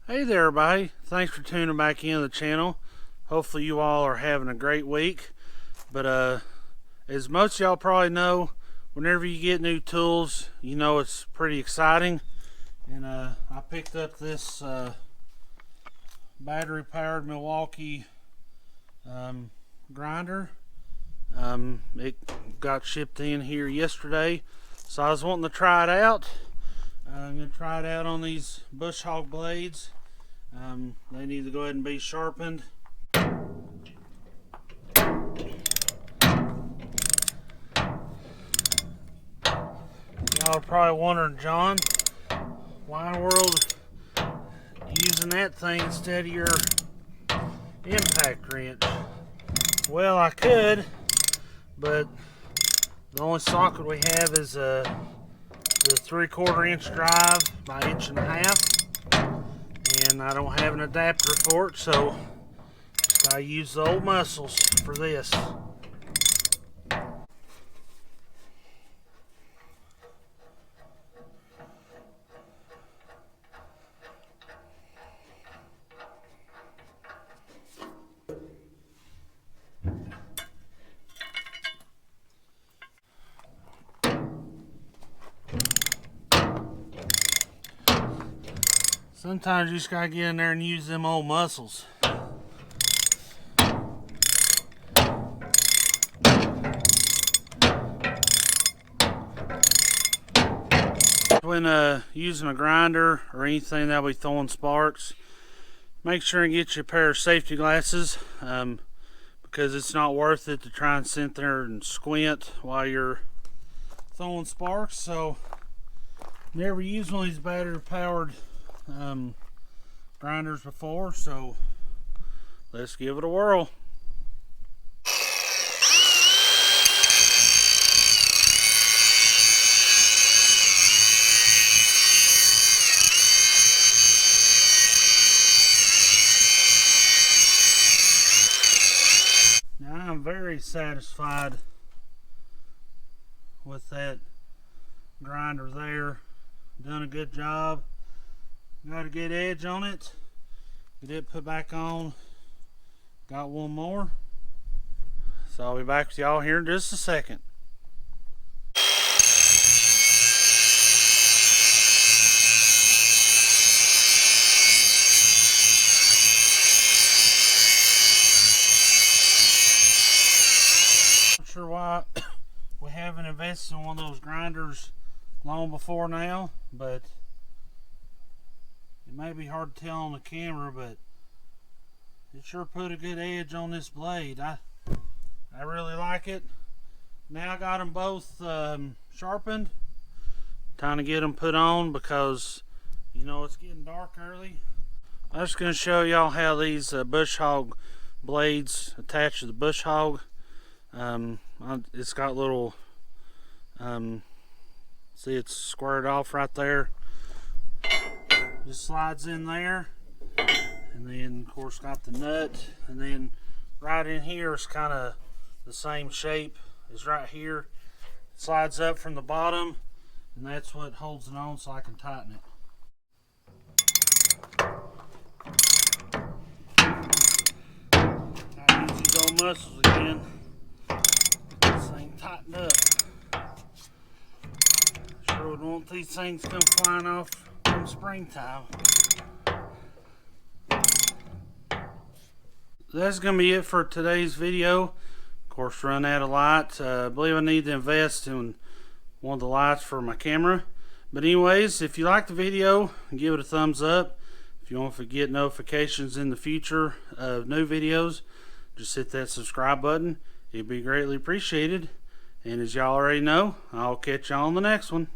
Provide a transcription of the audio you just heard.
Hey there everybody, thanks for tuning back into the channel. Hopefully you all are having a great week. But as most of y'all probably know, whenever you get new tools, you know it's pretty exciting. And I picked up this battery powered Milwaukee grinder. It got shipped in here yesterday, so I was wanting to try it out. I'm going to try it out on these bush hog blades. They need to go ahead and be sharpened. Y'all are probably wondering, John, why in the world using that thing instead of your impact wrench? Well, I could, but the only socket we have is the 3/4 inch drive by 1.5 inches, and I don't have an adapter for it, so I use the old muscles for this. Sometimes you just gotta get in there and use them old muscles. When using a grinder or anything that'll be throwing sparks, make sure and get you a pair of safety glasses, because it's not worth it to try and sit there and squint while you're throwing sparks. So never used one of these battery powered grinders before, so let's give it a whirl. Now I'm very satisfied with that grinder there. Done a good job. Got a good edge on it. Get it put back on. Got one more. So I'll be back with y'all here in just a second. Not sure why we haven't invested in one of those grinders long before now, but it may be hard to tell on the camera, but it sure put a good edge on this blade. I really like it. Now I got them both sharpened. Time to get them put on because you know it's getting dark early. I'm just going to show y'all how these bush hog blades attach to the bush hog. It's got little see, it's squared off right there. Just slides in there, and then of course got the nut, and then right in here is kind of the same shape as right here. It slides up from the bottom, and that's what holds it on so I can tighten it. I use these old muscles again. Get this thing tightened up. Sure would want these things come flying off in springtime. That's going to be it for today's video. Of course, run out of light. I believe I need to invest in one of the lights for my camera. But anyways, if you like the video, give it a thumbs up. If you want to get notifications in the future of new videos, just hit that subscribe button. It'd be greatly appreciated. And as y'all already know, I'll catch y'all on the next one.